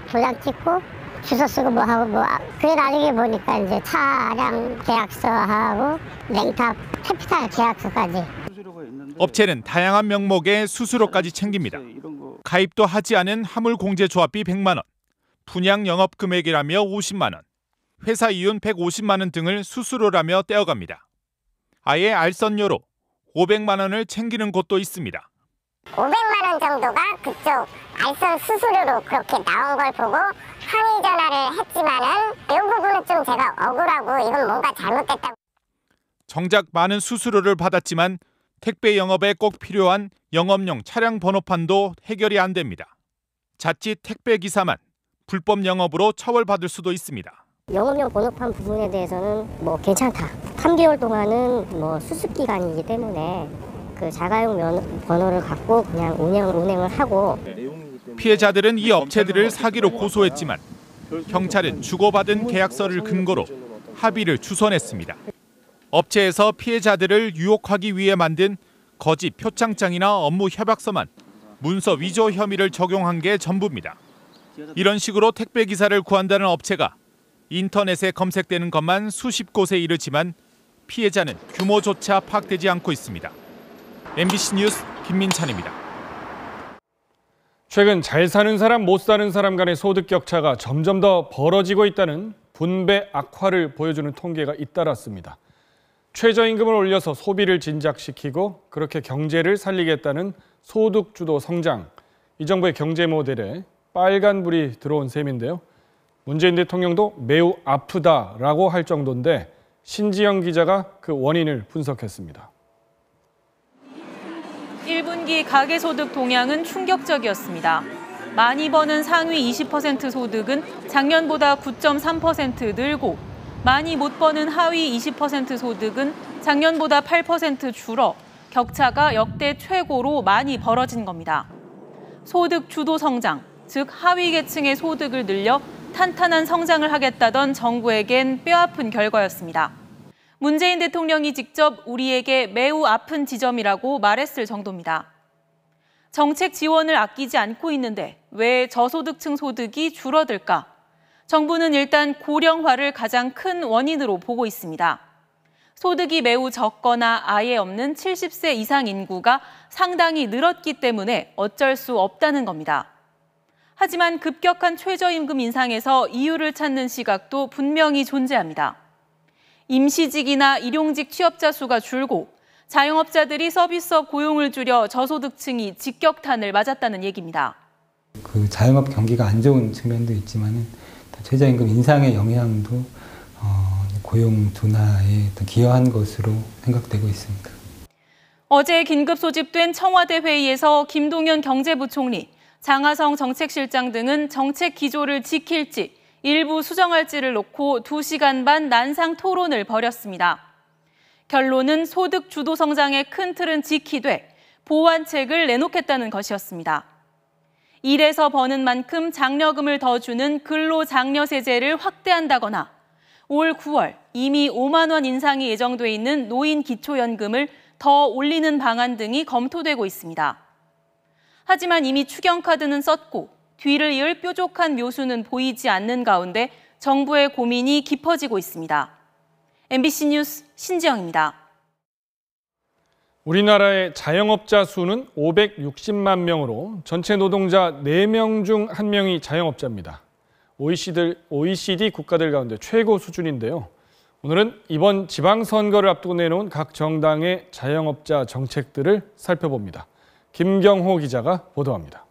도장 찍고 주소 쓰고 뭐 하고 뭐 그게 나중에 보니까 이제 차량 계약서하고 냉탑 캐피탈 계약서까지. 업체는 다양한 명목의 수수료까지 챙깁니다. 가입도 하지 않은 화물공제조합비 100만 원, 분양 영업 금액이라며 50만 원, 회사 이윤 150만 원 등을 수수료라며 떼어갑니다. 아예 알선료로 500만 원을 챙기는 곳도 있습니다. 500만 원 정도가 그쪽 알선 수수료로 그렇게 나온 걸 보고 항의 전화를 했지만은 이 부분은 좀 제가 억울하고 이건 뭔가 잘못됐다고. 정작 많은 수수료를 받았지만 택배 영업에 꼭 필요한 영업용 차량 번호판도 해결이 안 됩니다. 자칫 택배 기사만 불법 영업으로 처벌받을 수도 있습니다. 영업용 번호판 부분에 대해서는 뭐 괜찮다. 3개월 동안은 뭐 수습 기간이기 때문에 그 자가용 번호를 갖고 그냥 운행을 하고. 피해자들은 이 업체들을 사기로 고소했지만 경찰은 주고받은 계약서를 근거로 합의를 주선했습니다. 업체에서 피해자들을 유혹하기 위해 만든 거짓 표창장이나 업무 협약서만 문서 위조 혐의를 적용한 게 전부입니다. 이런 식으로 택배 기사를 구한다는 업체가 인터넷에 검색되는 것만 수십 곳에 이르지만 피해자는 규모조차 파악되지 않고 있습니다. MBC 뉴스 김민찬입니다. 최근 잘 사는 사람, 못 사는 사람 간의 소득 격차가 점점 더 벌어지고 있다는 분배 악화를 보여주는 통계가 잇따랐습니다. 최저임금을 올려서 소비를 진작시키고 그렇게 경제를 살리겠다는 소득주도 성장, 이 정부의 경제 모델에 빨간불이 들어온 셈인데요. 문재인 대통령도 매우 아프다라고 할 정도인데 신지영 기자가 그 원인을 분석했습니다. 1분기 가계소득 동향은 충격적이었습니다. 많이 버는 상위 20% 소득은 작년보다 9.3% 늘고 많이 못 버는 하위 20% 소득은 작년보다 8% 줄어 격차가 역대 최고로 많이 벌어진 겁니다. 소득 주도 성장, 즉 하위 계층의 소득을 늘려 탄탄한 성장을 하겠다던 정부에겐 뼈아픈 결과였습니다. 문재인 대통령이 직접 우리에게 매우 아픈 지점이라고 말했을 정도입니다. 정책 지원을 아끼지 않고 있는데 왜 저소득층 소득이 줄어들까? 정부는 일단 고령화를 가장 큰 원인으로 보고 있습니다. 소득이 매우 적거나 아예 없는 70세 이상 인구가 상당히 늘었기 때문에 어쩔 수 없다는 겁니다. 하지만 급격한 최저임금 인상에서 이유를 찾는 시각도 분명히 존재합니다. 임시직이나 일용직 취업자 수가 줄고 자영업자들이 서비스업 고용을 줄여 저소득층이 직격탄을 맞았다는 얘기입니다. 그 자영업 경기가 안 좋은 측면도 있지만 최저임금 인상의 영향도 고용 둔화에 기여한 것으로 생각되고 있습니다. 어제 긴급 소집된 청와대 회의에서 김동연 경제부총리, 장하성 정책실장 등은 정책 기조를 지킬지 일부 수정할지를 놓고 2시간 반 난상 토론을 벌였습니다. 결론은 소득 주도 성장의 큰 틀은 지키되 보완책을 내놓겠다는 것이었습니다. 일해서 버는 만큼 장려금을 더 주는 근로장려세제를 확대한다거나 올 9월 이미 5만 원 인상이 예정돼 있는 노인 기초연금을 더 올리는 방안 등이 검토되고 있습니다. 하지만 이미 추경카드는 썼고 뒤를 이을 뾰족한 묘수는 보이지 않는 가운데 정부의 고민이 깊어지고 있습니다. MBC 뉴스 신지영입니다. 우리나라의 자영업자 수는 560만 명으로 전체 노동자 4명 중 1명이 자영업자입니다. OECD 국가들 가운데 최고 수준인데요. 오늘은 이번 지방선거를 앞두고 내놓은 각 정당의 자영업자 정책들을 살펴봅니다. 김경호 기자가 보도합니다.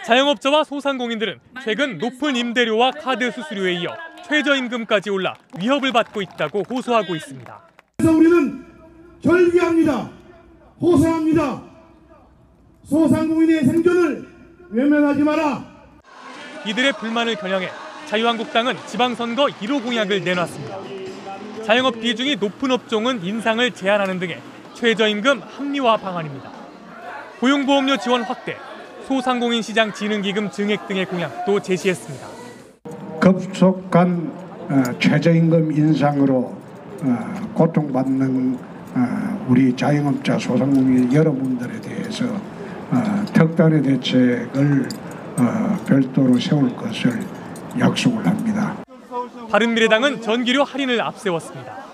자영업자와 소상공인들은 최근 높은 임대료와 카드 수수료에 이어 최저임금까지 올라 위협을 받고 있다고 호소하고 있습니다. 그래서 우리는 결기합니다. 호소합니다. 소상공인의 생존을 외면하지 마라. 이들의 불만을 겨냥해 자유한국당은 지방선거 1호 공약을 내놨습니다. 자영업 비중이 높은 업종은 인상을 제한하는 등의 최저임금 합리화 방안입니다. 고용보험료 지원 확대, 소상공인 시장 진흥기금 증액 등의 공약도 제시했습니다. 급속한 최저임금 인상으로 고통받는 우리 자영업자 소상공인 여러분들에 대해서 특단의 대책을 별도로 세울 것을 약속을 합니다. 바른미래당은 전기료 할인을 앞세웠습니다.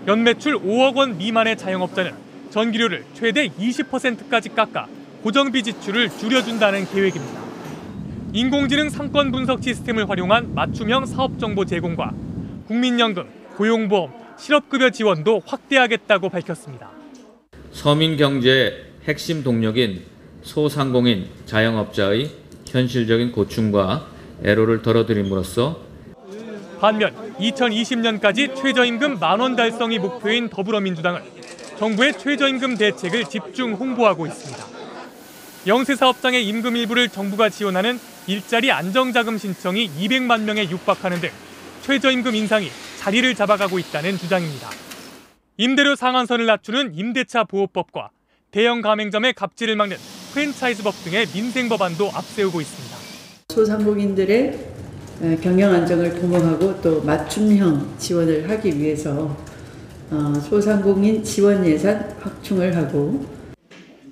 연매출 5억 원 미만의 자영업자는 전기료를 최대 20%까지 깎아 고정비 지출을 줄여준다는 계획입니다. 인공지능 상권 분석 시스템을 활용한 맞춤형 사업 정보 제공과 국민연금, 고용보험, 실업급여 지원도 확대하겠다고 밝혔습니다. 서민 경제의 핵심 동력인 소상공인 자영업자의 현실적인 고충과 애로를 덜어드림으로써 반면 2020년까지 최저임금 10,000원 달성이 목표인 더불어민주당은 정부의 최저임금 대책을 집중 홍보하고 있습니다. 영세사업장의 임금 일부를 정부가 지원하는 일자리 안정자금 신청이 200만 명에 육박하는 등 최저임금 인상이 자리를 잡아가고 있다는 주장입니다. 임대료 상한선을 낮추는 임대차 보호법과 대형 가맹점의 갑질을 막는 프랜차이즈법 등의 민생 법안도 앞세우고 있습니다. 소상공인들의 경영 안정을 도모하고 또 맞춤형 지원을 하기 위해서 소상공인 지원 예산 확충을 하고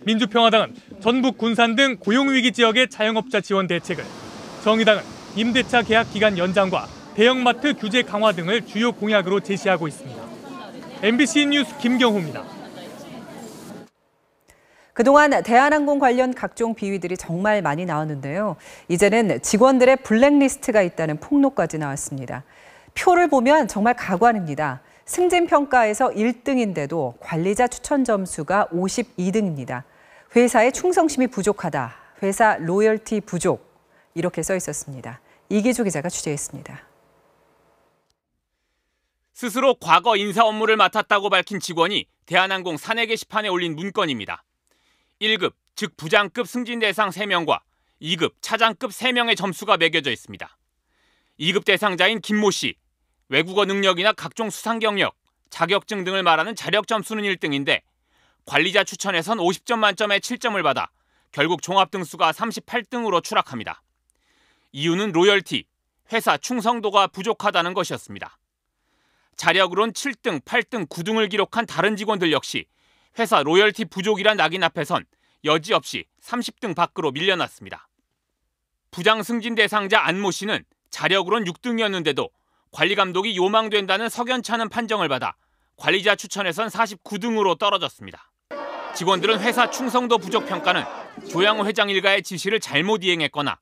민주평화당은 전북 군산 등 고용위기 지역의 자영업자 지원 대책을, 정의당은 임대차 계약 기간 연장과 대형마트 규제 강화 등을 주요 공약으로 제시하고 있습니다. MBC 뉴스 김경호입니다. 그동안 대한항공 관련 각종 비위들이 정말 많이 나왔는데요. 이제는 직원들의 블랙리스트가 있다는 폭로까지 나왔습니다. 표를 보면 정말 가관입니다. 승진평가에서 1등인데도 관리자 추천 점수가 52등입니다. 회사의 충성심이 부족하다, 회사 로열티 부족, 이렇게 써 있었습니다. 이기주 기자가 취재했습니다. 스스로 과거 인사 업무를 맡았다고 밝힌 직원이 대한항공 사내 게시판에 올린 문건입니다. 1급, 즉 부장급 승진 대상 3명과 2급, 차장급 3명의 점수가 매겨져 있습니다. 2급 대상자인 김모 씨, 외국어 능력이나 각종 수상 경력, 자격증 등을 말하는 자력 점수는 1등인데 관리자 추천에선 50점 만점에 7점을 받아 결국 종합 등수가 38등으로 추락합니다. 이유는 로열티, 회사 충성도가 부족하다는 것이었습니다. 자력으론 7등, 8등, 9등을 기록한 다른 직원들 역시 회사 로열티 부족이란 낙인 앞에선 여지없이 30등 밖으로 밀려났습니다. 부장 승진 대상자 안모 씨는 자력으론 6등이었는데도 관리감독이 요망된다는 석연찮은 판정을 받아 관리자 추천에선 49등으로 떨어졌습니다. 직원들은 회사 충성도 부족 평가는 조양호 회장 일가의 지시를 잘못 이행했거나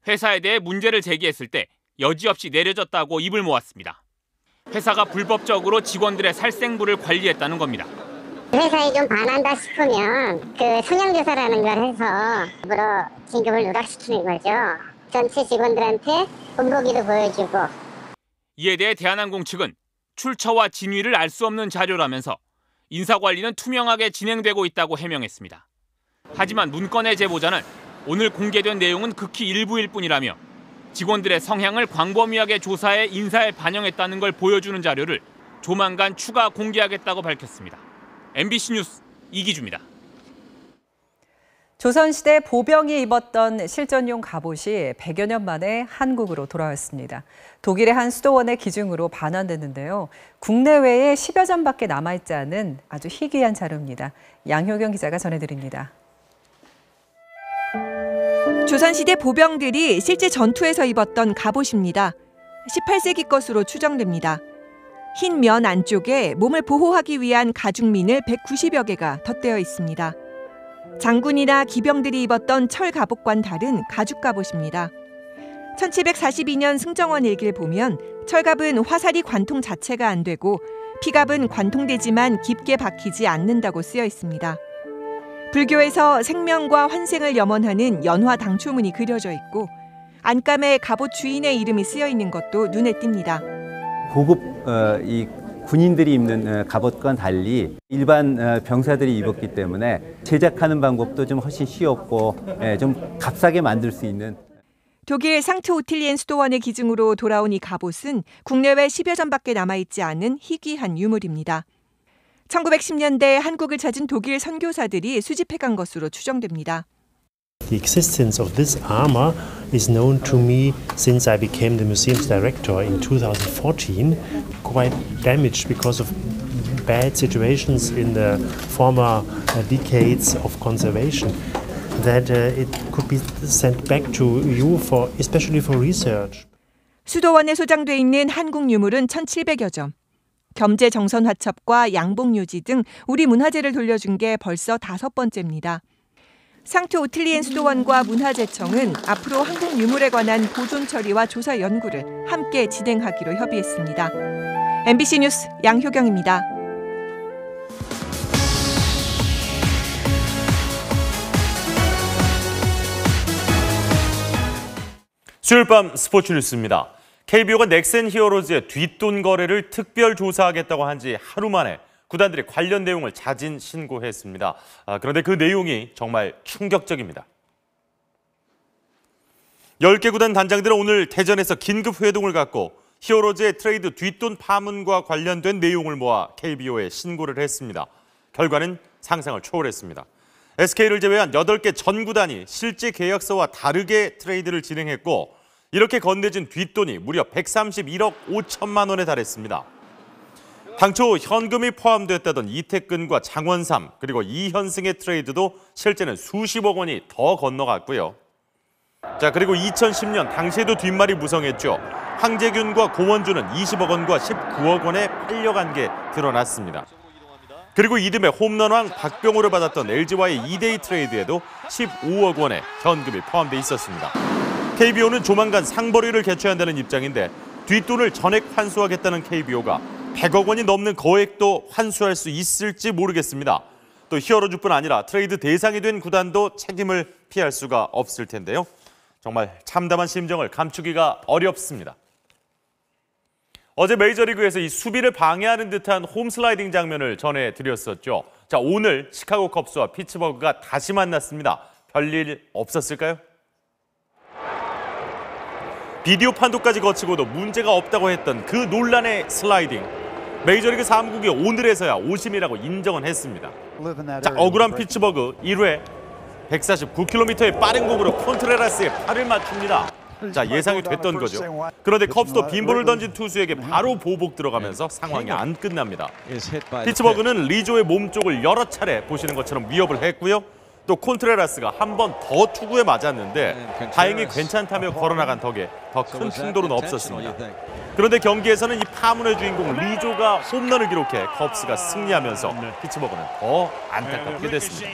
회사에 대해 문제를 제기했을 때 여지없이 내려졌다고 입을 모았습니다. 회사가 불법적으로 직원들의 살생부를 관리했다는 겁니다. 회사에 좀 반한다 싶으면 그 성향조사라는 걸 해서 일부러 진급을 누락시키는 거죠. 전체 직원들한테 본보기도 보여주고. 이에 대해 대한항공 측은 출처와 진위를 알 수 없는 자료라면서 인사관리는 투명하게 진행되고 있다고 해명했습니다. 하지만 문건의 제보자는 오늘 공개된 내용은 극히 일부일 뿐이라며 직원들의 성향을 광범위하게 조사해 인사에 반영했다는 걸 보여주는 자료를 조만간 추가 공개하겠다고 밝혔습니다. MBC 뉴스 이기주입니다. 조선시대 보병이 입었던 실전용 갑옷이 100여 년 만에 한국으로 돌아왔습니다. 독일의 한 수도원의 기증으로 반환됐는데요. 국내외에 10여 점밖에 남아있지 않은 아주 희귀한 자료입니다. 양효경 기자가 전해드립니다. 조선시대 보병들이 실제 전투에서 입었던 갑옷입니다. 18세기 것으로 추정됩니다. 흰 면 안쪽에 몸을 보호하기 위한 가죽민을 190여 개가 덧대어 있습니다. 장군이나 기병들이 입었던 철 갑옷과는 다른 가죽 갑옷입니다. 1742년 승정원 일기를 보면 철갑은 화살이 관통 자체가 안 되고 피갑은 관통되지만 깊게 박히지 않는다고 쓰여 있습니다. 불교에서 생명과 환생을 염원하는 연화 당초문이 그려져 있고 안감에 갑옷 주인의 이름이 쓰여 있는 것도 눈에 띕니다. 고급 이 군인들이 입는 갑옷과는 달리 일반 병사들이 입었기 때문에 제작하는 방법도 좀 훨씬 쉬웠고 좀 값싸게 만들 수 있는. 독일 상트 오틸리엔 수도원의 기증으로 돌아온 이 갑옷은 국내외 10여 점밖에 남아있지 않은 희귀한 유물입니다. 1910년대 한국을 찾은 독일 선교사들이 수집해간 것으로 추정됩니다. The existence of this armor is known to me since I became the museum's director in 2014. Quite damaged because of bad situations in the former decades of conservation. That it could be sent back to you for, especially for research. 수도원에 소장돼 있는 한국 유물은 1,700여 점. 겸재 정선 화첩과 양복 유지 등 우리 문화재를 돌려준 게 벌써 5번째입니다. 상트 오틸리엔 수도원과 문화재청은 앞으로 한국 유물에 관한 보존 처리와 조사 연구를 함께 진행하기로 협의했습니다. MBC 뉴스 양효경입니다. 수요일 밤 스포츠 뉴스입니다. KBO가 넥센 히어로즈의 뒷돈 거래를 특별 조사하겠다고 한 지 하루 만에 구단들이 관련 내용을 자진 신고했습니다. 그런데 그 내용이 정말 충격적입니다. 10개 구단 단장들은 오늘 대전에서 긴급 회동을 갖고 히어로즈의 트레이드 뒷돈 파문과 관련된 내용을 모아 KBO에 신고를 했습니다. 결과는 상상을 초월했습니다. SK를 제외한 8개 전 구단이 실제 계약서와 다르게 트레이드를 진행했고 이렇게 건네진 뒷돈이 무려 131억 5천만 원에 달했습니다. 당초 현금이 포함됐다던 이태근과 장원삼 그리고 이현승의 트레이드도 실제는 수십억 원이 더 건너갔고요. 그리고 2010년 당시에도 뒷말이 무성했죠. 황재균과 고원주는 20억 원과 19억 원에 팔려간 게 드러났습니다. 그리고 이듬해 홈런왕 박병호를 받았던 LG와의 2대2 트레이드에도 15억 원의 현금이 포함돼 있었습니다. KBO는 조만간 상벌위를 개최한다는 입장인데 뒷돈을 전액 환수하겠다는 KBO가 100억 원이 넘는 거액도 환수할 수 있을지 모르겠습니다. 또 히어로즈뿐 아니라 트레이드 대상이 된 구단도 책임을 피할 수가 없을 텐데요. 정말 참담한 심정을 감추기가 어렵습니다. 어제 메이저리그에서 이 수비를 방해하는 듯한 홈슬라이딩 장면을 전해드렸었죠. 오늘 시카고 컵스와 피츠버그가 다시 만났습니다. 별일 없었을까요? 비디오 판도까지 거치고도 문제가 없다고 했던 그 논란의 슬라이딩. 메이저리그 사무국이 오늘에서야 오심이라고 인정은 했습니다. 억울한 피츠버그 1회 149km의 빠른 공으로 콘트레라스의 팔을 맞춥니다. 예상이 됐던 거죠. 그런데 컵스도 빈볼을 던진 투수에게 바로 보복 들어가면서 상황이 안 끝납니다. 피츠버그는 리조의 몸쪽을 여러 차례 보시는 것처럼 위협을 했고요. 또 콘트레라스가 한 번 더 투구에 맞았는데 다행히 괜찮다며 걸어나간 덕에 더 큰 충돌은 없었습니다. 그런데 경기에서는 이 파문의 주인공 리조가 홈런을 기록해 컵스가 승리하면서 피츠버그는 더 안타깝게 됐습니다.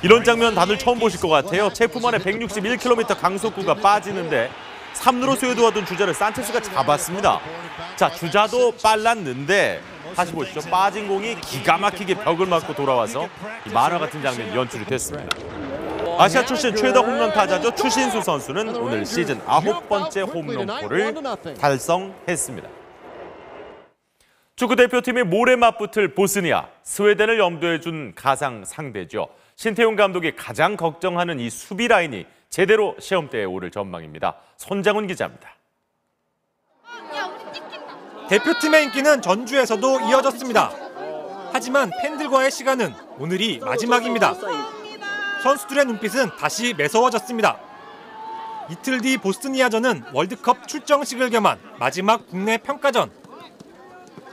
이런 장면 다들 처음 보실 것 같아요. 체프만의 161km 강속구가 빠지는데 3루로 쇄도하던 주자를 산체스가 잡았습니다. 주자도 빨랐는데 다시 보시죠. 빠진 공이 기가 막히게 벽을 맞고 돌아와서 만화 같은 장면이 연출이 됐습니다. 아시아 출신 최다 홈런 타자죠. 추신수 선수는 오늘 시즌 9번째 홈런포를 달성했습니다. 축구대표팀이 모레 맞붙을 보스니아, 스웨덴을 염두에 둔 가상 상대죠. 신태용 감독이 가장 걱정하는 이 수비 라인이 제대로 시험대에 오를 전망입니다. 손장훈 기자입니다. 대표팀의 인기는 전주에서도 이어졌습니다. 하지만 팬들과의 시간은 오늘이 마지막입니다. 선수들의 눈빛은 다시 매서워졌습니다. 이틀 뒤 보스니아전은 월드컵 출정식을 겸한 마지막 국내 평가전.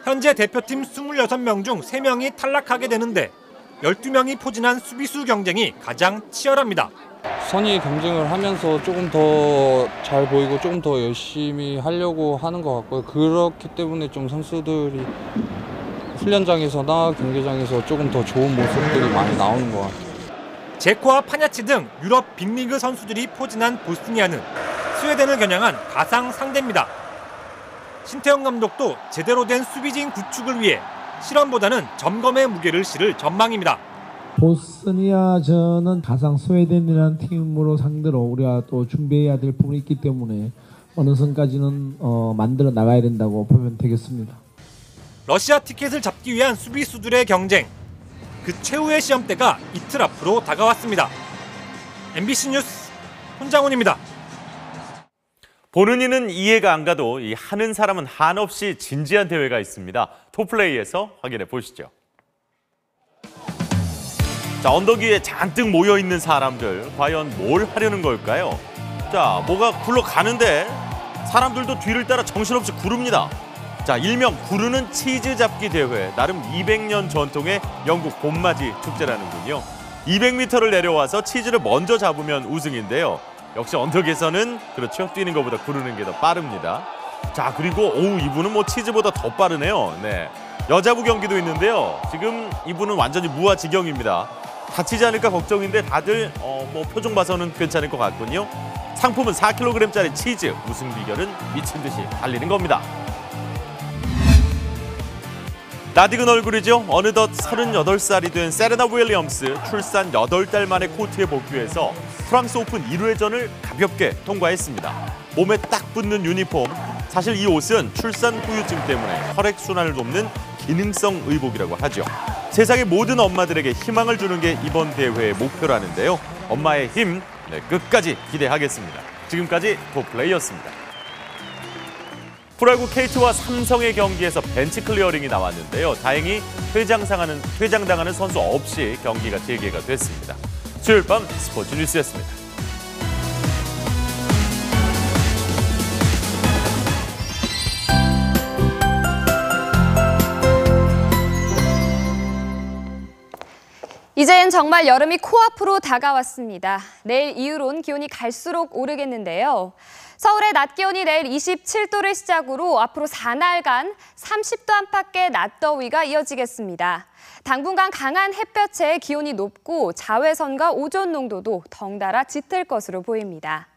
현재 대표팀 26명 중 3명이 탈락하게 되는데 12명이 포진한 수비수 경쟁이 가장 치열합니다. 선의 경쟁을 하면서 조금 더 잘 보이고 조금 더 열심히 하려고 하는 것 같고요. 그렇기 때문에 좀 선수들이 훈련장에서나 경기장에서 조금 더 좋은 모습들이 많이 나오는 것 같아요. 제코와 파냐치 등 유럽 빅리그 선수들이 포진한 보스니아는 스웨덴을 겨냥한 가상 상대입니다. 신태영 감독도 제대로 된 수비진 구축을 위해 실험보다는 점검의 무게를 실을 전망입니다. 보스니아전은 가상 스웨덴이라는 팀으로 상대로 우리가 또 준비해야 될 부분이 있기 때문에 어느 선까지는 만들어 나가야 된다고 보면 되겠습니다. 러시아 티켓을 잡기 위한 수비수들의 경쟁, 그 최후의 시험대가 이틀 앞으로 다가왔습니다. MBC 뉴스 손장훈입니다. 보는 이는 이해가 안 가도 이 하는 사람은 한없이 진지한 대회가 있습니다. 톱플레이에서 확인해 보시죠. 자, 언덕 위에 잔뜩 모여있는 사람들, 과연 뭘 하려는 걸까요? 자, 뭐가 굴러가는데 사람들도 뒤를 따라 정신없이 구릅니다. 자, 일명 구르는 치즈 잡기 대회, 나름 200년 전통의 영국 봄맞이 축제라는군요. 200m를 내려와서 치즈를 먼저 잡으면 우승인데요. 역시 언덕에서는 그렇죠, 뛰는 것보다 구르는 게 더 빠릅니다. 자, 그리고 이분은 뭐 치즈보다 더 빠르네요. 네, 여자부 경기도 있는데요. 지금 이분은 완전히 무아지경입니다. 다치지 않을까 걱정인데 다들 뭐 표정 봐서는 괜찮을 것 같군요. 상품은 4kg짜리 치즈, 우승 비결은 미친 듯이 달리는 겁니다. 낯익은 얼굴이죠. 어느덧 38살이 된 세레나 윌리엄스, 출산 8달 만에 코트에 복귀해서 프랑스 오픈 1회전을 가볍게 통과했습니다. 몸에 딱 붙는 유니폼, 사실 이 옷은 출산 후유증 때문에 혈액순환을 돕는 기능성 의복이라고 하죠. 세상의 모든 엄마들에게 희망을 주는 게 이번 대회의 목표라는데요. 엄마의 힘, 끝까지 기대하겠습니다. 지금까지 톱플레이였습니다. 프로야구 KT와 삼성의 경기에서 벤치 클리어링이 나왔는데요. 다행히 퇴장당하는 선수 없이 경기가 재개가 됐습니다. 수요일 밤 스포츠 뉴스였습니다. 이젠 정말 여름이 코앞으로 다가왔습니다. 내일 이후론 기온이 갈수록 오르겠는데요. 서울의 낮 기온이 내일 27도를 시작으로 앞으로 4날간 30도 안팎의 낮더위가 이어지겠습니다. 당분간 강한 햇볕에 기온이 높고 자외선과 오존 농도도 덩달아 짙을 것으로 보입니다.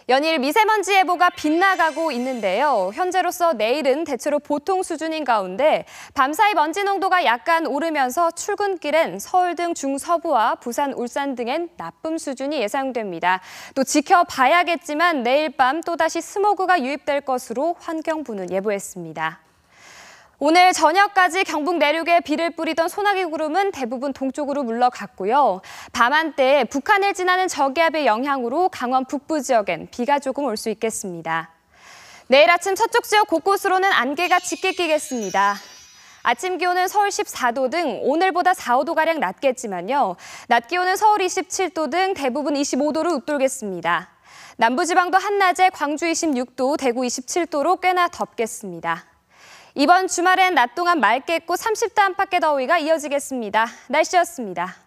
연일 미세먼지 예보가 빗나가고 있는데요. 현재로서 내일은 대체로 보통 수준인 가운데 밤사이 먼지 농도가 약간 오르면서 출근길엔 서울 등 중서부와 부산, 울산 등엔 나쁨 수준이 예상됩니다. 또 지켜봐야겠지만 내일 밤 또다시 스모그가 유입될 것으로 환경부는 예보했습니다. 오늘 저녁까지 경북 내륙에 비를 뿌리던 소나기 구름은 대부분 동쪽으로 물러갔고요. 밤한때 북한을 지나는 저기압의 영향으로 강원 북부 지역엔 비가 조금 올 수 있겠습니다. 내일 아침 서쪽 지역 곳곳으로는 안개가 짙게 끼겠습니다. 아침 기온은 서울 14도 등 오늘보다 4, 5도가량 낮겠지만요. 낮 기온은 서울 27도 등 대부분 25도로 웃돌겠습니다. 남부지방도 한낮에 광주 26도, 대구 27도로 꽤나 덥겠습니다. 이번 주말엔 낮 동안 맑겠고 30도 안팎의 더위가 이어지겠습니다. 날씨였습니다.